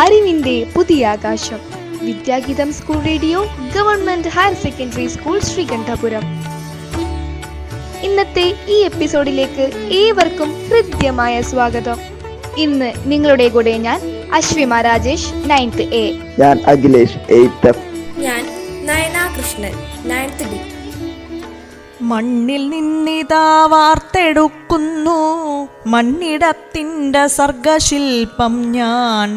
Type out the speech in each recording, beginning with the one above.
അറിവിന്റെ പുതിയ ആകാശം. Vidyageetham school radio, government higher secondary school, Sreekandapuram. ഇന്നത്തെ ഈ എപ്പിസോഡിലേക്ക് ഏവർക്കും ഹൃദ്യമായ സ്വാഗതം. ഇന്ന് നിങ്ങളുടെ കൂടെ ഞാൻ അശ്വിമ രാജേഷ്, 9th A. ഞാൻ അഖിലേഷ്, 8th F. ഞാൻ നയന കൃഷ്ണൻ, 9th B. മണ്ണിൽ നിന്നിതാ വാർത്തെടുക്കുന്നു മണ്ണിടത്തിൻ്റെ സർഗശില്പം ഞാൻ.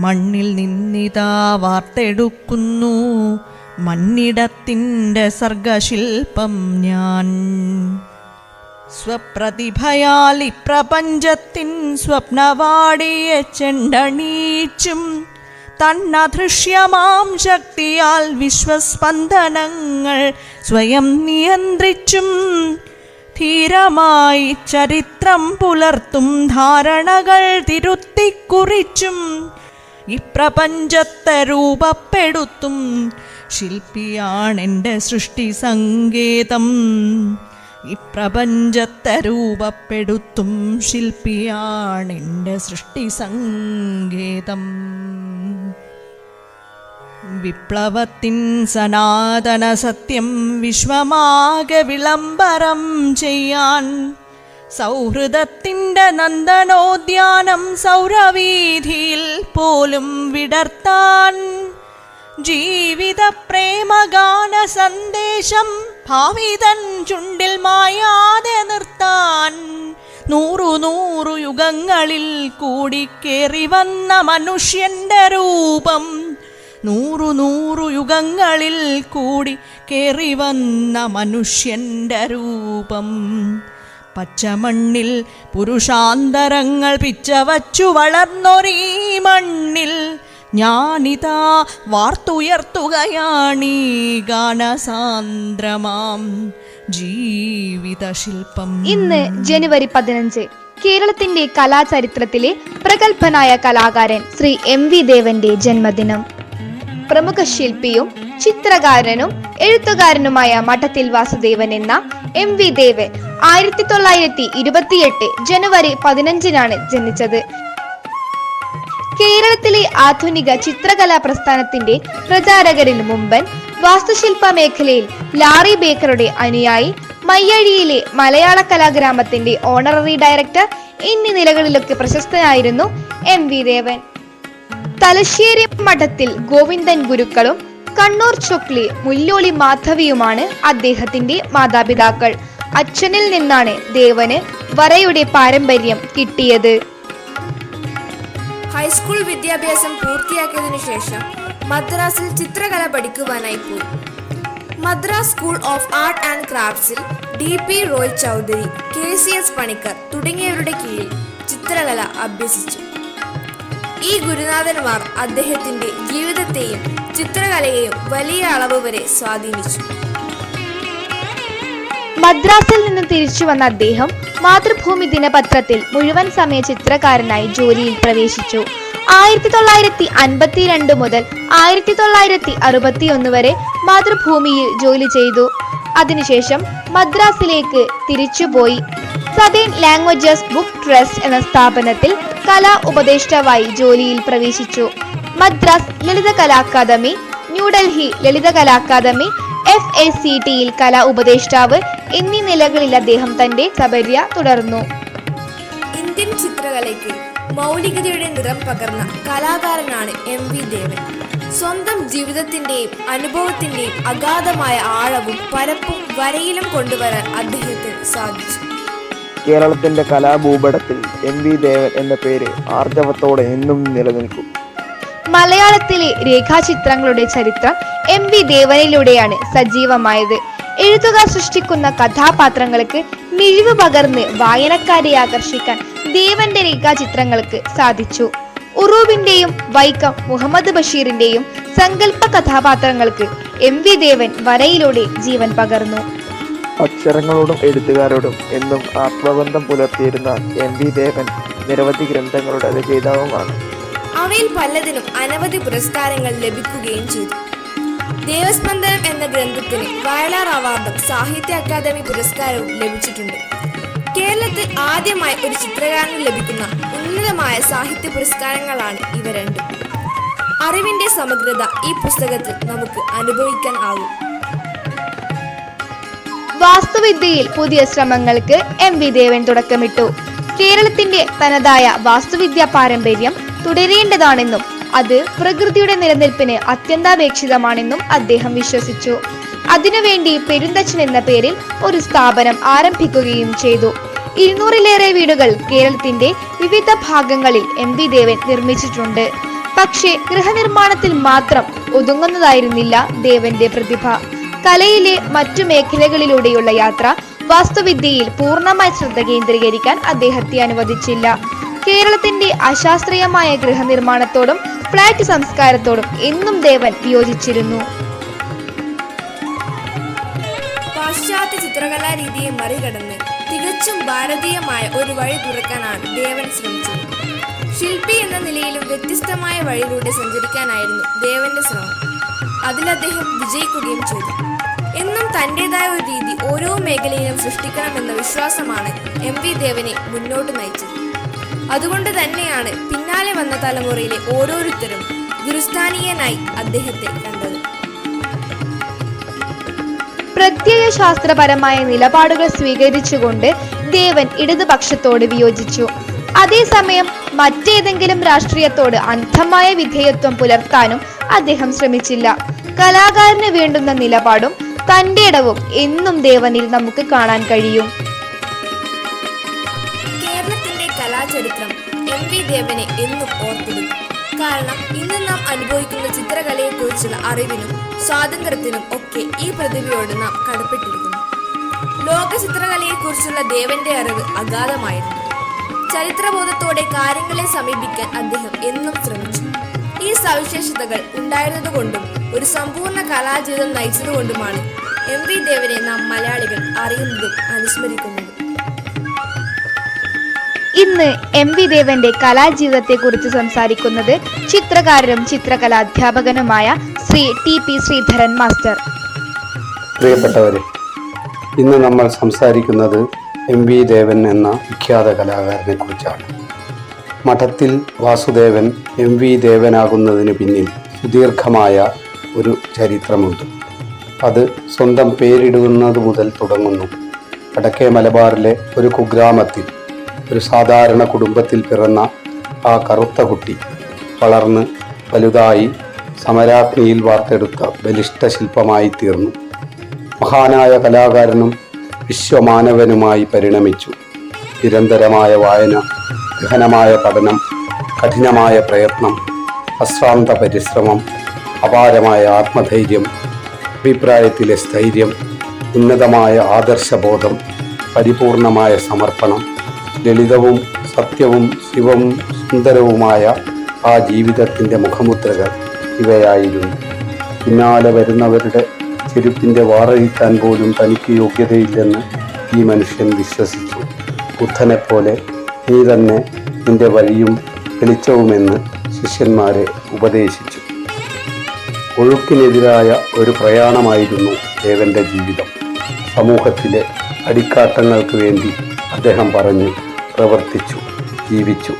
മണ്ണിൽ നിന്നിതാ വാർത്തെടുക്കുന്നു മണ്ണിടത്തിൻ്റെ സർഗശില്പം ഞാൻ. സ്വപ്രതിഭയാൽ ഇപ്രപഞ്ചത്തിൻ സ്വപ്നവാടിയെ ചെണ്ടണീച്ചും തന്നദൃശ്യമാം ശക്തിയാൽ വിശ്വസ്പന്ദനങ്ങൾ സ്വയം നിയന്ത്രിച്ചും ധീരമായി ചരിത്രം പുലർത്തും ധാരണകൾ തിരുത്തിക്കുറിച്ചും ഇപ്രപഞ്ചത്തെ രൂപപ്പെടുത്തും ശില്പിയാണെൻ്റെ സൃഷ്ടി സങ്കേതം. ഇപ്രപഞ്ചത്തെ രൂപപ്പെടുത്തും ശില്പിയാണെൻ്റെ സൃഷ്ടി സങ്കേതം. വിപ്ലവത്തിൻ സനാതന സത്യം വിശ്വമാകെ വിളംബരം ചെയ്യാൻ, സൗഹൃദത്തിൻ്റെ നന്ദനോദ്യാനം സൗരവീഥിയിൽ പോലും വിടർത്താൻ, ജീവിത പ്രേമഗാന സന്ദേശം ഭാവിതൻ ചുണ്ടിൽ മായാതെ നിർത്താൻ, നൂറു യുഗങ്ങളിൽ കൂടിക്കേറി വന്ന മനുഷ്യൻ്റെ രൂപം, നൂറു യുഗങ്ങളിൽ കൂടി കേറി വന്ന മനുഷ്യൻ്റെ രൂപം. പച്ചമണ്ണിൽ പുരുഷാന്തരങ്ങൾ പിച്ചവച്ചു വളർന്നൊരീ മണ്ണിൽ ഞാനിതാ വാർത്തുയർത്തുകയാണീ ഗാനസാന്ദ്രമാം ജീവിതശില്പം. ഇന്ന് ജനുവരി 15. കേരളത്തിന്റെ കലാചരിത്രത്തിലെ പ്രഗത്ഭനായ കലാകാരൻ ശ്രീ MV ദേവന്റെ ജന്മദിനം. പ്രമുഖ ശില്പിയും ചിത്രകാരനും എഴുത്തുകാരനുമായ മഠത്തിൽ വാസുദേവൻ എന്ന MV ദേവൻ 1928 ജനുവരി 15 ജനിച്ചത്. കേരളത്തിലെ ആധുനിക ചിത്രകലാ പ്രസ്ഥാനത്തിന്റെ പ്രചാരകരിൽ മുമ്പൻ, വാസ്തുശില്പ മേഖലയിൽ ലാറി ബേക്കറുടെ അനുയായി, മയ്യഴിയിലെ മലയാള കലാഗ്രാമത്തിന്റെ ഓണററി ഡയറക്ടർ എന്നീ നിലകളിലൊക്കെ പ്രശസ്തനായിരുന്നു MV ദേവൻ. തലശ്ശേരി മഠത്തിൽ ഗോവിന്ദൻ ഗുരുക്കളും കണ്ണൂർ ചൊക്ലി മുല്ലോളി മാധവിയുമാണ് അദ്ദേഹത്തിന്റെ മാതാപിതാക്കൾ. അച്ഛനിൽ നിന്നാണ് ദേവന് വരയുടെ പാരമ്പര്യം കിട്ടിയത്. ഹൈസ്കൂൾ വിദ്യാഭ്യാസം പൂർത്തിയാക്കിയതിനു ശേഷം മദ്രാസിൽ ചിത്രകല പഠിക്കുവാനായി പോയി. Madras school of art and ക്രാഫ്റ്റ്സിൽ DP റോയ് ചൗധരി, KCS പണിക്കർ തുടങ്ങിയവരുടെ കീഴിൽ ചിത്രകല അഭ്യസിച്ചു. ഈ ഗുരുനാഥന്മാർ അദ്ദേഹത്തിന്റെ ജീവിതത്തെയും ചിത്രകലയെയും വലിയ അളവ് വരെ സ്വാധീനിച്ചു. മദ്രാസിൽ നിന്ന് തിരിച്ചു വന്ന അദ്ദേഹം മാതൃഭൂമി ദിനപത്രത്തിൽ മുഴുവൻ സമയ ചിത്രകാരനായി ജോലിയിൽ പ്രവേശിച്ചു. 1952 മുതൽ 1961 വരെ മാതൃഭൂമിയിൽ ജോലി ചെയ്തു. അതിനുശേഷം മദ്രാസിലേക്ക് തിരിച്ചുപോയി സദേൺ ലാംഗ്വേജസ് ബുക്ക് ട്രസ്റ്റ് എന്ന സ്ഥാപനത്തിൽ കലാ ഉപദേഷ്ടാവായി ജോലിയിൽ പ്രവേശിച്ചു. മദ്രാസ് ലളിത കലാ അക്കാദമി, ന്യൂഡൽഹി ലളിത കലാ അക്കാദമി, FACTയിൽ കലാ ഉപദേഷ്ടാവ് എന്നീ നിലകളിൽ അദ്ദേഹം തന്റെ സബര്യ തുടർന്നു. ഇന്ത്യൻ ചിത്രകലയ്ക്ക് മൗലികതയുടെ നിറം പകർന്ന കലാകാരനാണ് MV ദേവൻ. സ്വന്തം ജീവിതത്തിന്റെയും അനുഭവത്തിന്റെയും അഗാധമായ ആഴവും പരപ്പും വരയിലും കൊണ്ടുവരാൻ അദ്ദേഹത്തിന് സാധിച്ചു. കേരളത്തിന്റെ കലാഭൂപടത്തിൽ MV ദേവൻ എന്ന പേര് ആർജവത്തോടെ എന്നും നിലനിൽക്കും. മലയാളത്തിലെ രേഖാചിത്രങ്ങളുടെ ചരിത്രം MV ദേവനിലൂടെയാണ് സജീവമായത്. എഴുത്തുകാർ സൃഷ്ടിക്കുന്ന കഥാപാത്രങ്ങൾക്ക് മിഴിവ് പകർന്ന് വായനക്കാരെ ആകർഷിക്കാൻ ദേവന്റെ രേഖാചിത്രങ്ങൾക്ക് സാധിച്ചു. ഉറൂബിന്റെയും വൈക്കം മുഹമ്മദ് ബഷീറിന്റെയും സങ്കല്പ കഥാപാത്രങ്ങൾക്ക് MV ദേവൻ വരയിലൂടെ ജീവൻ പകർന്നു. അക്ഷരങ്ങളോടും എഴുത്തുകാരോടും എന്നും ആത്മബന്ധം പുലർത്തിയിരുന്ന MV ദേവൻ നിരവധി ഗ്രന്ഥങ്ങളുടെ രചയിതാവുമാണ്. അവയിൽ പലതിനും അനവധി പുരസ്കാരങ്ങൾ ലഭിക്കുകയും ചെയ്തു. ദേവസ്പന്ദനം എന്ന ഗ്രന്ഥത്തിന് വയലാർ അവാർഡും സാഹിത്യ അക്കാദമി പുരസ്കാരവും ലഭിച്ചിട്ടുണ്ട്. കേരളത്തിൽ ആദ്യമായി ഒരു ചിത്രകാരന് ലഭിക്കുന്ന ഉന്നതമായ സാഹിത്യ പുരസ്കാരങ്ങളാണ് ഇവ രണ്ടും. അറിവിന്റെ സമഗ്രത ഈ പുസ്തകത്തിൽ നമുക്ക് അനുഭവിക്കാൻ ആകും. വാസ്തുവിദ്യയിൽ പുതിയ ശ്രമങ്ങൾക്ക് MV ദേവൻ തുടക്കമിട്ടു. കേരളത്തിന്റെ തനതായ വാസ്തുവിദ്യാ പാരമ്പര്യം തുടരേണ്ടതാണെന്നും അത് പ്രകൃതിയുടെ നിലനിൽപ്പിന് അത്യന്താപേക്ഷിതമാണെന്നും അദ്ദേഹം വിശ്വസിച്ചു. അതിനുവേണ്ടി പെരുന്തച്ഛൻ എന്ന പേരിൽ ഒരു സ്ഥാപനം ആരംഭിക്കുകയും ചെയ്തു. 200-ലേറെ വീടുകൾ കേരളത്തിന്റെ വിവിധ ഭാഗങ്ങളിൽ MV ദേവൻ നിർമ്മിച്ചിട്ടുണ്ട്. പക്ഷേ ഗൃഹനിർമ്മാണത്തിൽ മാത്രം ഒതുങ്ങുന്നതായിരുന്നില്ല ദേവന്റെ പ്രതിഭ. കലയിലെ മറ്റു മേഖലകളിലൂടെയുള്ള യാത്ര വാസ്തുവിദ്യയിൽ പൂർണ്ണമായി ശ്രദ്ധ കേന്ദ്രീകരിക്കാൻ അദ്ദേഹത്തെ അനുവദിച്ചില്ല. കേരളത്തിന്റെ അശാസ്ത്രീയമായ ഗൃഹനിർമ്മാണത്തോടും ഫ്ലാറ്റ് സംസ്കാരത്തോടും എന്നും ദേവൻ വിയോജിച്ചിരുന്നു. പാശ്ചാത്യ ചിത്രകലാ രീതിയെ മറികടന്ന് തികച്ചും ഭാരതീയമായ ഒരു വഴി തുറക്കാനാണ് ദേവൻ ശ്രമിച്ചത്. ശില്പി എന്ന നിലയിലും വ്യത്യസ്തമായ വഴിയിലൂടെ സഞ്ചരിക്കാനായിരുന്നു ദേവന്റെ ശ്രമം. അതിൽ അദ്ദേഹം വിജയിക്കുകയും ചെയ്തു. എന്നും തൻ്റെതായ ഒരു രീതി ഓരോ മേഖലയിലും സൃഷ്ടിക്കണമെന്ന വിശ്വാസമാണ് MV ദേവനെ മുന്നോട്ട് നയിച്ചത്. അതുകൊണ്ട് തന്നെയാണ് പിന്നാലെ വന്ന തലമുറയിലെ ഓരോരുത്തരും ഗുരുസ്ഥാനീയനായി അദ്ദേഹത്തെ കണ്ടത്. പ്രത്യയശാസ്ത്രപരമായ നിലപാടുകൾ സ്വീകരിച്ചുകൊണ്ട് ദേവൻ ഇടതുപക്ഷത്തോട് വിയോജിച്ചു. അതേസമയം മറ്റേതെങ്കിലും രാഷ്ട്രീയത്തോട് അന്ധമായ വിധേയത്വം പുലർത്താനും അദ്ദേഹം ശ്രമിച്ചില്ല. കലാകാരന് വേണ്ടുന്ന നിലപാടും തന്റെ ഇടവും എന്നും ദേവനിൽ നമുക്ക് കാണാൻ കഴിയും. കേരളത്തിന്റെ കലാചരിത്രം MV ദേവനെ എന്നും ഓർത്തിടും. കാരണം ഇന്ന് നാം അനുഭവിക്കുന്ന ചിത്രകലയെക്കുറിച്ചുള്ള അറിവിനും സ്വാതന്ത്ര്യത്തിനും ഒക്കെ ഈ പ്രതിഭയോട് നാം കടപ്പെട്ടിരിക്കുന്നു. ലോക ചിത്രകലയെക്കുറിച്ചുള്ള ദേവന്റെ അറിവ് അഗാധമായിരുന്നു. ചരിത്രബോധത്തോടെ കാര്യങ്ങളെ സമീപിക്കാൻ അദ്ദേഹം എന്നും ശ്രമിച്ചു. ഈ സവിശേഷതകൾ ഉണ്ടായിരുന്നതുകൊണ്ടും ഒരു സമ്പൂർണ്ണ കലാജീവിതം നയിച്ചതുകൊണ്ടുമാണ് MV ദേവനെ നാം മലയാളികൾ അറിയുന്നതും അനുസ്മരിക്കുന്നതും. ഇന്ന് MV ദേവന്റെ കലാജീവിതത്തെ കുറിച്ച് സംസാരിക്കുന്നത് ചിത്രകാരനും ചിത്രകലാധ്യാപകനുമായ ശ്രീ TP ശ്രീധരൻ മാസ്റ്റർ. പ്രിയപ്പെട്ടവരെ, ഇന്ന് നമ്മൾ സംസാരിക്കുന്നത് MV ദേവൻ എന്ന വിഖ്യാത കലാകാരനെ കുറിച്ചാണ്. മഠത്തിൽ വാസുദേവൻ MV ദേവനാകുന്നതിന് പിന്നിൽ സുദീർഘമായ ഒരു ചരിത്രമുണ്ട്. അത് സ്വന്തം പേരിടുന്നത് മുതൽ തുടങ്ങുന്നു. വടക്കേ മലബാറിലെ ഒരു കുഗ്രാമത്തിൽ ഒരു സാധാരണ കുടുംബത്തിൽ പിറന്ന ആ കറുത്ത കുട്ടി വളർന്ന് വലുതായി സമരാഗ്നിയിൽ വാർത്തെടുത്ത ബലിഷ്ഠ ശില്പമായി തീർന്നു. മഹാനായ കലാകാരനും വിശ്വമാനവനുമായി പരിണമിച്ചു. നിരന്തരമായ വായന, ഗഹനമായ പഠനം, കഠിനമായ പ്രയത്നം, അശ്രാന്ത പരിശ്രമം, അപാരമായ ആത്മധൈര്യം, അഭിപ്രായത്തിലെ സ്ഥൈര്യം, ഉന്നതമായ ആദർശബോധം, പരിപൂർണമായ സമർപ്പണം, ലളിതവും സത്യവും ശിവവും സുന്ദരവുമായ ആ ജീവിതത്തിൻ്റെ മുഖമുദ്രകൾ ഇവയായിരുന്നു. പിന്നാലെ വരുന്നവരുടെ ചെരുപ്പിൻ്റെ വാറഴിക്കാൻ പോലും തനിക്ക് യോഗ്യതയില്ലെന്ന് ഈ മനുഷ്യൻ വിശ്വസിച്ചു. ബുദ്ധനെപ്പോലെ നീ തന്നെ നിന്റെ വഴിയും വെളിച്ചവുമെന്ന് ശിഷ്യന്മാരെ ഉപദേശിച്ചു. ഒഴുക്കിനെതിരായ ഒരു പ്രയാണമായിരുന്നു ദേവന്റെ ജീവിതം. സമൂഹത്തിലെ അടിക്കാട്ടങ്ങൾക്ക് വേണ്ടി അദ്ദേഹം പറഞ്ഞു, പ്രവർത്തിച്ചു, ജീവിച്ചു.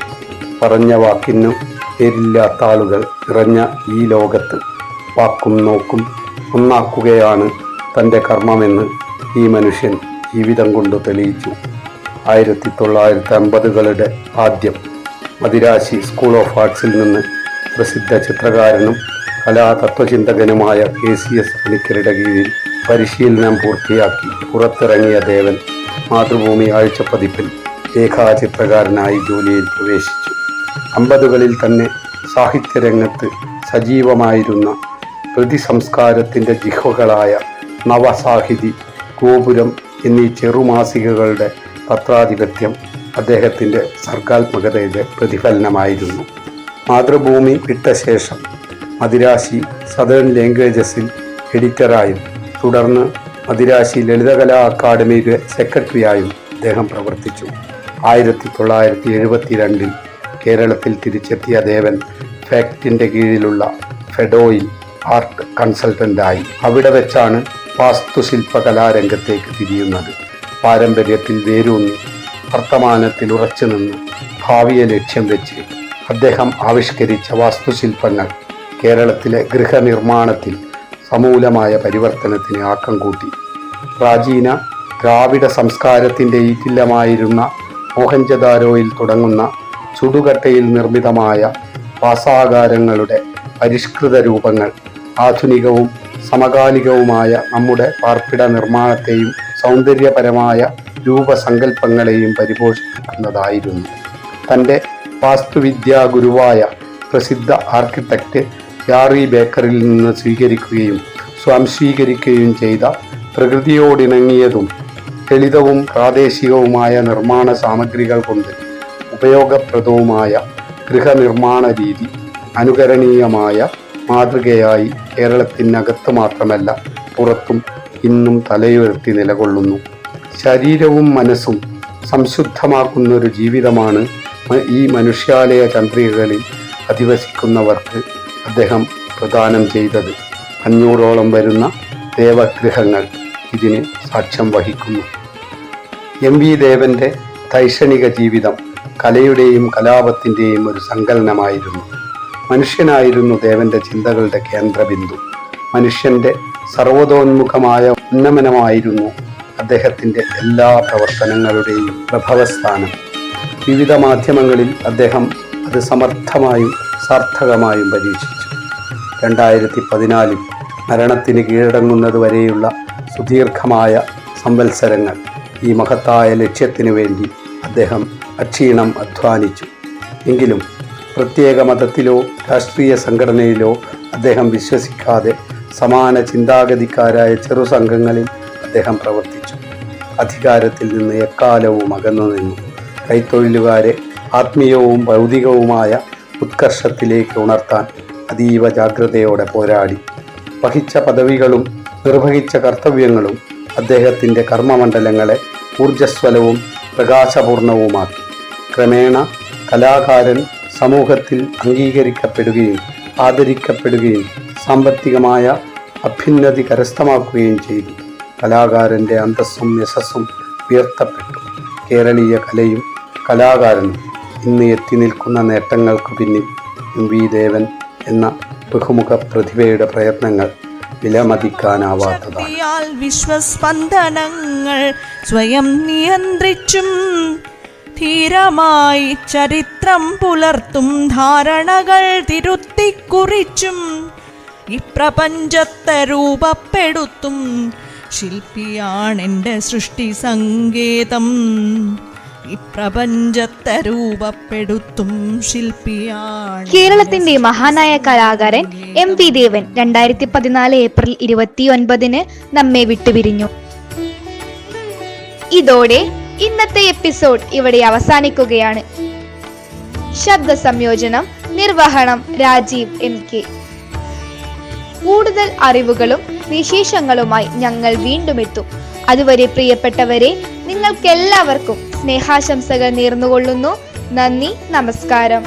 പറഞ്ഞ വാക്കിനു പേരില്ലാത്ത ആളുകൾ നിറഞ്ഞ ഈ ലോകത്ത് വാക്കും നോക്കും ഒന്നാക്കുകയാണ് തൻ്റെ കർമ്മമെന്ന് ഈ മനുഷ്യൻ ജീവിതം കൊണ്ട് തെളിയിച്ചു. 1950കളുടെ ആദ്യം മദിരാശി സ്കൂൾ ഓഫ് ആർട്സിൽ നിന്ന് പ്രസിദ്ധ ചിത്രകാരനും കലാതത്വചിന്തകനുമായ KCS പണിക്കരുടെ കീഴിൽ പരിശീലനം പൂർത്തിയാക്കി പുറത്തിറങ്ങിയ ദേവൻ മാതൃഭൂമി ആഴ്ചപ്പതിപ്പിൽ രേഖാചിത്രകാരനായി ജോലിയിൽ പ്രവേശിച്ചു. 50കളിൽ തന്നെ സാഹിത്യരംഗത്ത് സജീവമായിരുന്ന പ്രതിസംസ്കാരത്തിൻ്റെ ജിഹ്വകളായ നവസാഹിതി, ഗോപുരം എന്നീ ചെറുമാസികകളുടെ പത്രാധിപത്യം അദ്ദേഹത്തിൻ്റെ സർഗാത്മകതയുടെ പ്രതിഫലനമായിരുന്നു. മാതൃഭൂമി വിട്ട ശേഷം മദിരാശി സദേൺ ലാംഗ്വേജസിൽ എഡിറ്ററായും തുടർന്ന് മദിരാശി ലളിതകലാ അക്കാദമിയുടെ സെക്രട്ടറിയായും അദ്ദേഹം പ്രവർത്തിച്ചു. 1972 കേരളത്തിൽ തിരിച്ചെത്തിയ ദേവൻ ഫാക്റ്റിൻ്റെ കീഴിലുള്ള ഫെഡോയിൽ ആർട്ട് കൺസൾട്ടൻ്റായി. അവിടെ വെച്ചാണ് വാസ്തുശില്പ കലാരംഗത്തേക്ക് തിരിയുന്നത്. പാരമ്പര്യത്തിൽ വേരൂന്നി വർത്തമാനത്തിൽ ഉറച്ചു നിന്ന് ഭാവിയെ ലക്ഷ്യം വെച്ച് അദ്ദേഹം ആവിഷ്കരിച്ച വാസ്തുശില്പങ്ങൾ കേരളത്തിലെ ഗൃഹനിർമ്മാണത്തിൽ സമൂലമായ പരിവർത്തനത്തിന് ആക്കം കൂട്ടി. പ്രാചീന ദ്രാവിഡ സംസ്കാരത്തിൻ്റെ ഈറ്റില്ലമായിരുന്ന മോഹൻജദാരോയിൽ തുടങ്ങുന്ന ചുടുകട്ടയിൽ നിർമ്മിതമായ വാസാകാരങ്ങളുടെ പരിഷ്കൃത രൂപങ്ങൾ ആധുനികവും സമകാലികവുമായ നമ്മുടെ പാർപ്പിട നിർമ്മാണത്തെയും സൗന്ദര്യപരമായ രൂപസങ്കല്പങ്ങളെയും പരിപോഷിപ്പിക്കുന്നതായിരുന്നു. തൻ്റെ വാസ്തുവിദ്യാ ഗുരുവായ പ്രസിദ്ധ ആർക്കിടെക്റ്റ് യാറി ബേക്കറിൽ നിന്ന് സ്വീകരിക്കുകയും സ്വാംശീകരിക്കുകയും ചെയ്ത പ്രകൃതിയോടിണങ്ങിയതും ലളിതവും പ്രാദേശികവുമായ നിർമ്മാണ സാമഗ്രികൾ കൊണ്ട് ഉപയോഗപ്രദവുമായ ഗൃഹനിർമ്മാണ രീതി അനുകരണീയമായ മാതൃകയായി കേരളത്തിനകത്ത് മാത്രമല്ല പുറത്തും ഇന്നും തലയുയർത്തി നിലകൊള്ളുന്നു. ശരീരവും മനസ്സും സംശുദ്ധമാക്കുന്നൊരു ജീവിതമാണ് ഈ മനുഷ്യാലയ ചന്ദ്രികകളിൽ അധിവസിക്കുന്നവർക്ക് അദ്ദേഹം പ്രദാനം ചെയ്തത്. 500ഓളം വരുന്ന ദേവഗൃഹങ്ങൾ ഇതിന് സാക്ഷ്യം വഹിക്കുന്നു. MV ദേവൻ്റെ ദൈക്ഷണിക ജീവിതം കലയുടെയും കലാപത്തിൻ്റെയും ഒരു സങ്കലനമായിരുന്നു. മനുഷ്യനായിരുന്നു ദേവൻ്റെ ചിന്തകളുടെ കേന്ദ്രബിന്ദു. മനുഷ്യൻ്റെ സർവതോന്മുഖമായ ഉന്നമനമായിരുന്നു അദ്ദേഹത്തിൻ്റെ എല്ലാ പ്രവർത്തനങ്ങളുടെയും പ്രഭവസ്ഥാനം. വിവിധ മാധ്യമങ്ങളിൽ അദ്ദേഹം അത് സമർത്ഥമായും സാർത്ഥകമായും പരീക്ഷിച്ചു. 2014 മരണത്തിന് കീഴടങ്ങുന്നത് വരെയുള്ള സുദീർഘമായ സംവത്സരങ്ങൾ ഈ മഹത്തായ ലക്ഷ്യത്തിനു വേണ്ടി അദ്ദേഹം അക്ഷീണം അധ്വാനിച്ചു. എങ്കിലും പ്രത്യേക മതത്തിലോ രാഷ്ട്രീയ സംഘടനയിലോ അദ്ദേഹം വിശ്വസിക്കാതെ സമാന ചിന്താഗതിക്കാരായ ചെറുസംഘങ്ങളിൽ അദ്ദേഹം പ്രവർത്തിച്ചു. അധികാരത്തിൽ നിന്ന് എക്കാലവും അകന്നു നിന്നു. കൈത്തൊഴിലുകാരെ ആത്മീയവും ഭൗതികവുമായ ഉത്കർഷത്തിലേക്ക് ഉണർത്താൻ അതീവ ജാഗ്രതയോടെ പോരാടി. വഹിച്ച പദവികളും നിർവഹിച്ച കർത്തവ്യങ്ങളും അദ്ദേഹത്തിൻ്റെ കർമ്മമണ്ഡലങ്ങളെ ഊർജ്ജസ്വലവും പ്രകാശപൂർണവുമാക്കി. ക്രമേണ കലാകാരൻ സമൂഹത്തിൽ അംഗീകരിക്കപ്പെടുകയും ആദരിക്കപ്പെടുകയും സാമ്പത്തികമായ അഭ്യുന്നതി കരസ്ഥമാക്കുകയും ചെയ്തു. കലാകാരൻ്റെ അന്തസ്സും യശസ്സും ഉയർത്തപ്പെട്ടു. കേരളീയ കലയും കലാകാരനും ഇന്ന് എത്തി നിൽക്കുന്ന നേട്ടങ്ങൾക്ക് പിന്നിൽ MV ദേവൻ എന്ന ബഹുമുഖ പ്രതിഭയുടെ പ്രയത്നങ്ങൾ വിലമതിക്കാനാവാത്തതാണ്. വിശ്വസ്പന്ദനങ്ങൾ സ്വയം നിയന്ത്രിച്ചും ധീരമായി ചരിത്രം പുലർത്തും ധാരണകൾ തിരുത്തിക്കുറിച്ചും ഇപ്രപഞ്ചത്തെ രൂപപ്പെടുത്തും ശില്പിയാണെൻ്റെ സൃഷ്ടി സങ്കേതം. ഇപ്രപഞ്ചത്തെ രൂപപ്പെടുത്തും ശില്പിയാണ്. കേരളത്തിന്റെ മഹാനായ കലാകാരൻ MV ദേവൻ 2014 ഏപ്രിൽ 29 നമ്മെ വിട്ടുപിരിഞ്ഞു. ഇതോടെ ഇന്നത്തെ എപ്പിസോഡ് ഇവിടെ അവസാനിക്കുകയാണ്. ശബ്ദ സംയോജനം നിർവഹണം രാജീവ് MK. കൂടുതൽ അറിവുകളും വിശേഷങ്ങളുമായി ഞങ്ങൾ വീണ്ടും എത്തും. അതുവരെ പ്രിയപ്പെട്ടവരെ, നിങ്ങൾക്കെല്ലാവർക്കും സ്നേഹാശംസകൾ നേർന്നുകൊള്ളുന്നു. നന്ദി, നമസ്കാരം.